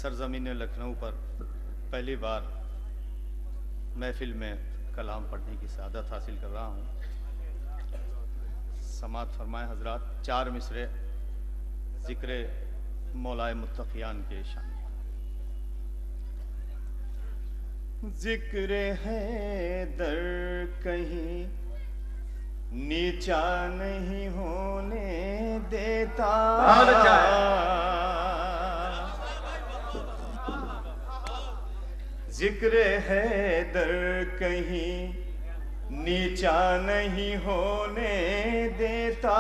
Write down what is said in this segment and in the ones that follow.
سرزمین لکھنؤ پر پہلی بار محفل میں کلام پڑھنے کی سعادت حاصل کر رہا ہوں. سماعت فرمائے حضرات. 4 مصرے ذکر مولائے متقیان کے شان. ذکر حیدر کہیں نیچا نہیں ہونے دیتا. ذکر حیدر کہیں نیچا نہیں ہونے دیتا.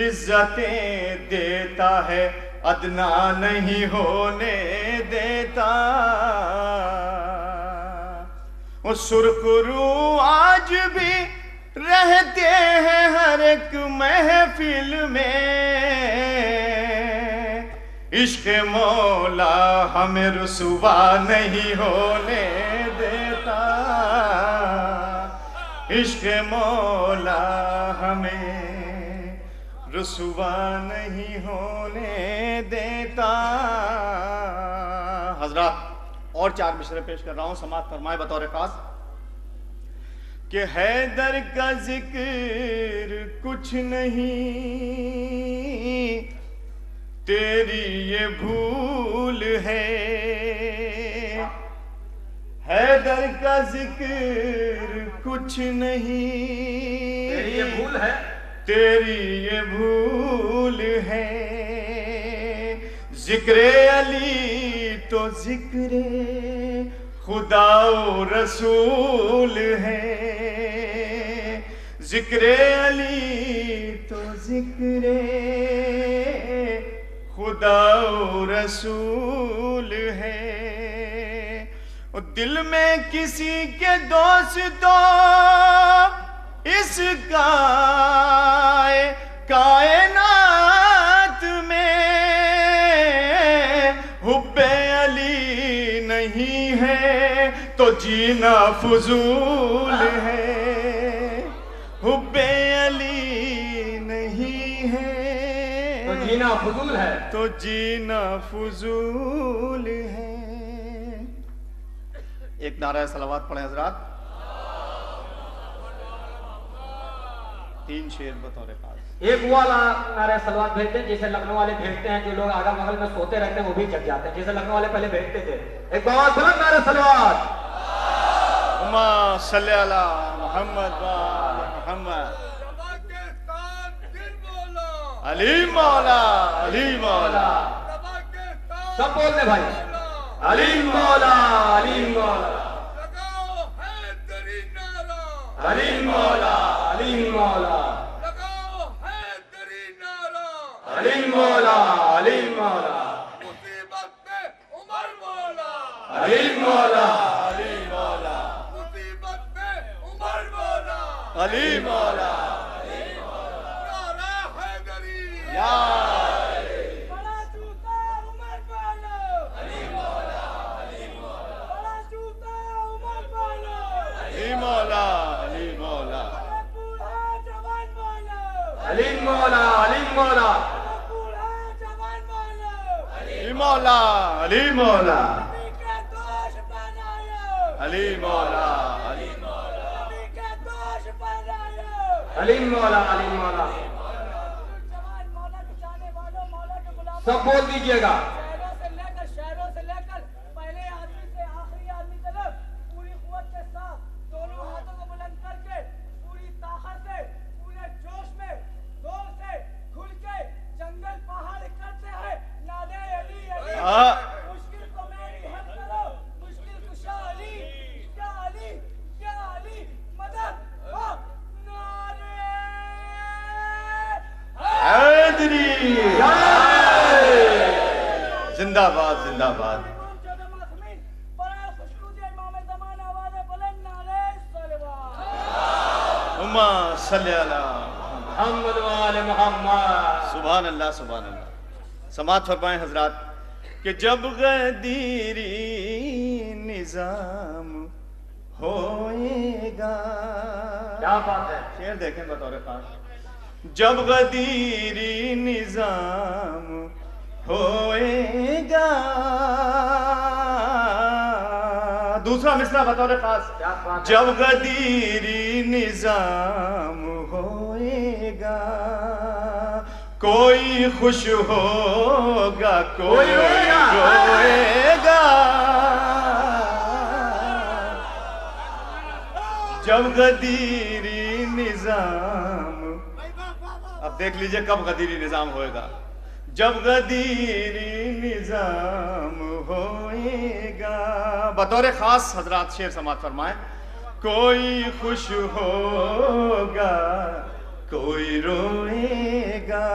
عزتیں دیتا ہے ادنا نہیں ہونے دیتا. وہ سرخرو آج بھی رہتے ہیں ہر ایک محفل میں. عشق مولا ہمیں رسوا نہیں ہونے دیتا. عشق مولا ہمیں رسوا نہیں ہونے دیتا. حضرات اور 4 مصرے پیش کر رہا ہوں. سماعت فرمائے بطور خاص کہ حیدر کا ذکر کچھ نہیں تیری یہ بھول ہے. حیدر کا ذکر کچھ نہیں تیری یہ بھول ہے. تیری یہ بھول ہے. ذکر علی تو ذکر خدا و رسول ہے. ذکر علی تو ذکر خدا و رسول ہے. دل میں کسی کے دوستوں اس کائنات میں حب علی نہیں ہے تو جینا فضول ہے. حب علی نہیں ہے تو جینا فضول ہے. تو جینا فضول ہے. ایک نعرہ صلوات پڑھیں حضرات. 3 شعر بطور خاص. ایک والا نعرہ سلوات بھیجتے ہیں جسے لکھنؤ والے بھیجتے ہیں. جو لوگ آگا بغل میں سوتے رہتے ہیں وہ بھی جگ جاتے ہیں. جسے لکھنؤ والے پہلے بھیجتے تھے. ایک بہت بلند نعرہ سلوات. اللہم صلی علی محمد و آل محمد. علی مولا علی مولا. سب بولنے بھائی. علی مولا علی مولا. علی مولا علی مولا. علی مولا علی مولا. مصیبت میں عمر مولا. علی مولا علی مولا. مصیبت میں عمر مولا. علی مولا. نعرہ حیدری. یا بڑا جوتا عمر مولا. علی مولا علی مولا. بڑا جوتا عمر مولا. علی مولا علی مولا. بوڑھا جوان مولا. علی مولا علی مولا. بوڑھا جوان مولا. علی مولا علی مولا. نبی کے دوش بنایا. علی مولا علی نبی کے دوش بنایا. علی مولا علی مولا. جوان مولا کے چاہنے والوں مولا کے غلاموں. سب بول دیجئے گا. شہروں سے لے کر پہلے آدمی سے آخری آدمی تک پوری قوت کے ساتھ دونوں ہاتھوں کو بلند کر کے پوری طاقت سے پورے جوش میں زور سے کھل کے جنگل پہاڑ کرتے ہیں. نعرہ علی علی. مشکل کو میری حل کرو. مشکل کشا علی. یا علی یا علی مدد ہو. نعرہ حیدری. زندہ باد زندہ باد. اللہم صلی علی محمد و آل محمد. سبحان اللہ سبحان اللہ. سماعت فرمائیں حضرات کہ جب غدیری نظام ہوئے گا. کیا بات ہے. شعر دیکھیں بطور خاص. جب غدیری نظام دوسرا مصرع بطور خاص، کیا بات ہے؟ جب غدیری نظام ہوئے گا کوئی خوش ہوگا کوئی روئے گا، جب غدیری نظام، اب دیکھ لیجئے کب غدیری نظام ہوئے گا، جب غدیری نظام ہوئے گا، بطور خاص حضرات شعر سماعت فرمائیں، کوئی خوش ہوگا کوئی روئے گا،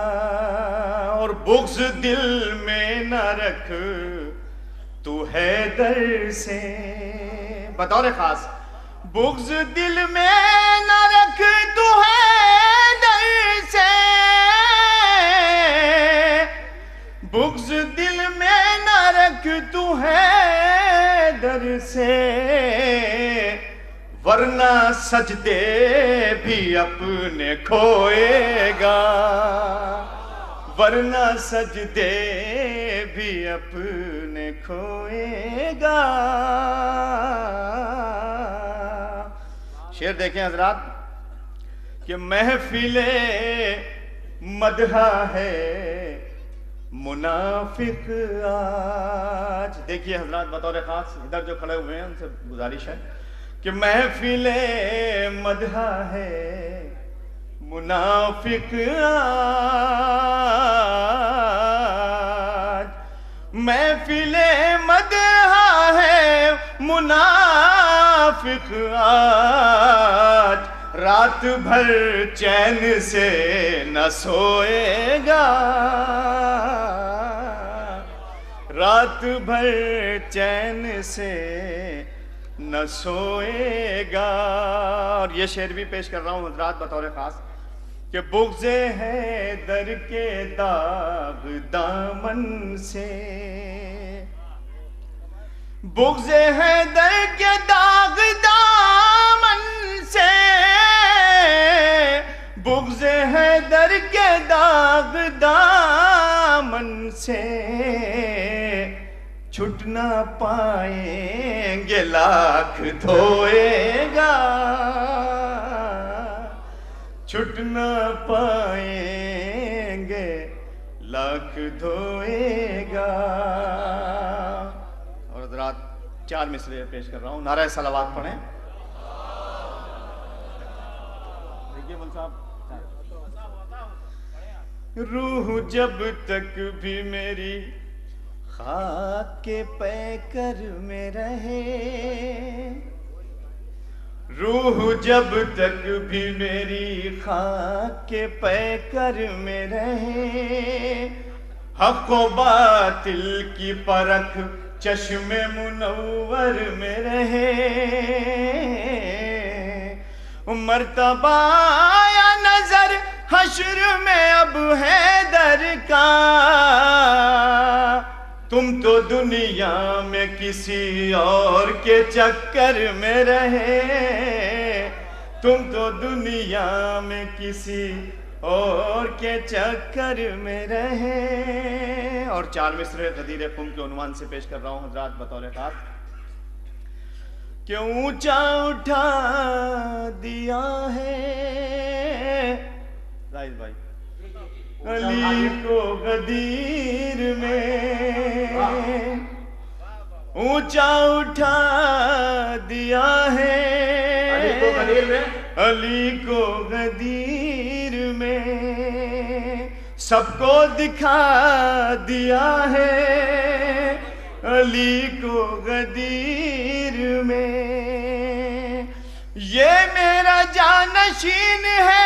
اور بغض دل میں نہ رکھ تو حیدر سے، بطور خاص، بغض دل میں نہ رکھ تو حیدر سے، بغض دل میں نہ رکھ تو حیدر سے، ورنہ سجدے بھی اپنے کھوئے گا، ورنہ سجدے بھی اپنے کھوئے گا۔ شعر دیکھیں حضرات کہ محفل مدحہ ہے منافق آج، دیکھیے حضرات بطور خاص ادھر جو کھڑے ہوئے ہیں ان سے گزارش ہے کہ محفل مدحہ ہے منافق آج، محفل مدحہ ہے منافق آج، رات بھر چین سے نہ سوئے گا، رات بھر چین سے نہ سوئے گا۔ اور یہ شعر بھی پیش کر رہا ہوں حضرات بطور خاص کہ بغض حیدر کے داغ دامن سے، بغض حیدر کے داغ دامن سے، بغض حیدر کے داغ دامن سے، چھٹ نہ پائیں گے لاکھ دھوئے گا، چھٹ نہ پائیں گے لاکھ دھوئے گا۔ اور حضرات چار مصرعے پیش کر رہا ہوں، نعرہ صلوات پڑھیں۔ دیکھیے مول صاحب، روح جب تک بھی میری خاک کے پیکر میں رہے، روح جب تک بھی میری خاک کے پیکر میں رہے، حق و باطل کی پرکھ چشم منور میں رہے، مرتبہ یا نظر حشر میں اب حیدر کا، تم تو دنیا میں کسی اور کے چکر میں رہے، تم تو دنیا میں کسی اور کے چکر میں رہے۔ اور چار مصرعے غدیر قم کے عنوان سے پیش کر رہا ہوں حضرات بطور خاص کہ اونچا اٹھا دیا ہے زاہد بھائی علی کو غدیر میں، اونچا اٹھا دیا ہے علی کو غدیر میں، سب کو دکھا دیا ہے علی کو غدیر میں، یہ میرا جانشین ہے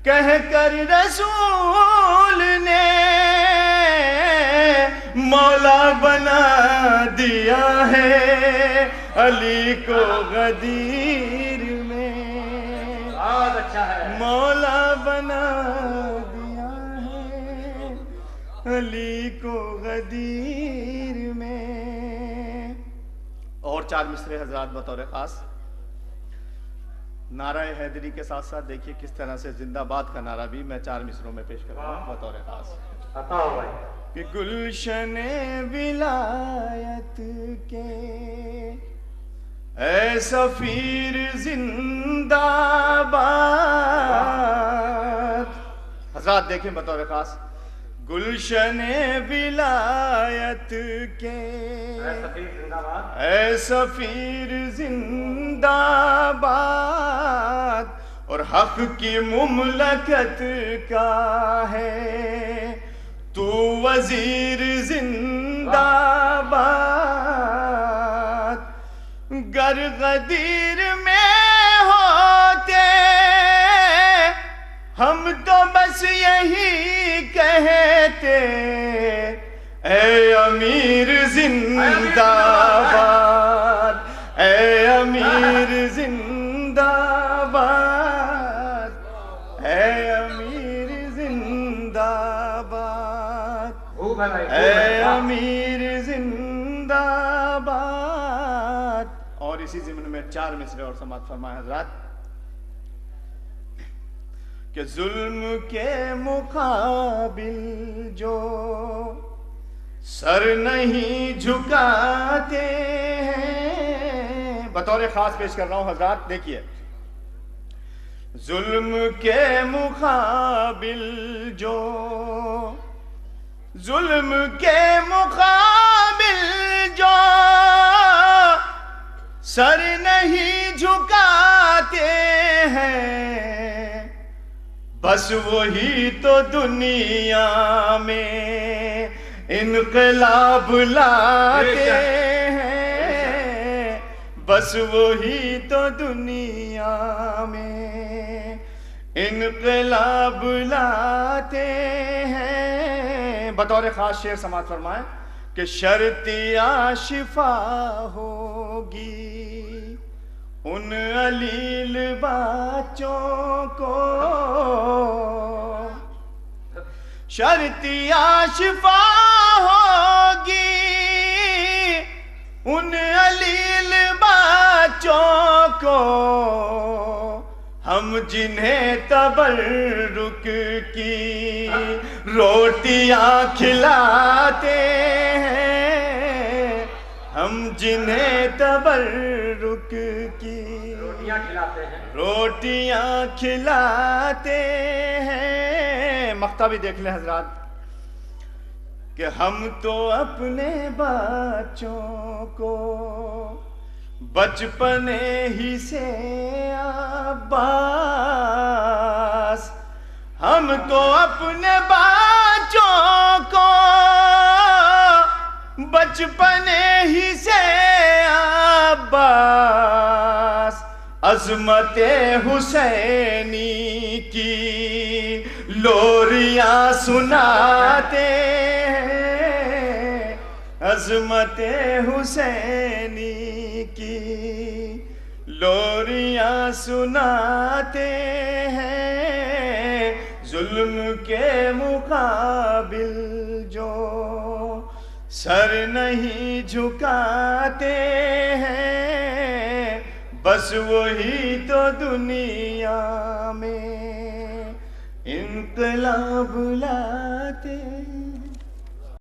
کہہ کر رسول نے مولا بنا دیا ہے علی کو غدیر میں، بہت اچھا ہے، مولا بنا دیا ہے علی کو غدیر میں۔ اور چار مصرعے حضرات بطور خاص، نعرہ حیدری کے ساتھ ساتھ دیکھیے کس طرح سے زندہ باد کا نعرہ بھی میں چار مصروں میں پیش کر رہا ہوں بطور خاص۔ عطا ہو بھائی۔ کہ گلشن ولایت کے اے سفیر زندہ باد. حضرات دیکھیں بطور خاص گلشن ولایت کے اے سفیر زندہ باد اور حق کی مملکت کا ہے تو وزیر زندہ باد. گر غدیر میں ہوتے ہم تو بس یہی کہتے اے امیر زندہ باد اے امیر زندہ باد اے امیر زندہ باد اے امیر زندہ باد. اور اسی ضمن میں 4 مصرے اور سماعت فرمائے حضرات کہ ظلم کے مقابل جو سر نہیں جھکاتے ہیں. بطور خاص پیش کر رہا ہوں حضرات دیکھیے. ظلم کے مقابل جو ظلم کے مقابل جو سر نہیں جھکاتے ہیں بس وہی تو دنیا میں انقلاب لاتے ہیں. بس وہی تو دنیا میں انقلاب لاتے ہیں. بطور خاص شعر سماعت فرمائیں کہ شرطیہ شفا ہوگی ان علیل بچوں کو شرطیہ شفا ہوگی ان علیل بچوں کو ہم جنہیں تبرک کی روٹیاں کھلاتے ہیں ہم جنہیں تبرک کی روٹیاں کھلاتے ہیں. مقطع بھی دیکھ لیں حضرات کہ ہم تو اپنے بچوں کو بچپنے ہی سے عباس ہم تو اپنے بچوں کو بچپنے ہی سے عباس عظمت حسینی کی لوریاں سناتے ہیں عظمت حسینی کی لوریاں سناتے ہیں. ظلم کے مقابل جو سر نہیں جھکاتے ہیں بس وہی تو دنیا میں انقلاب لاتے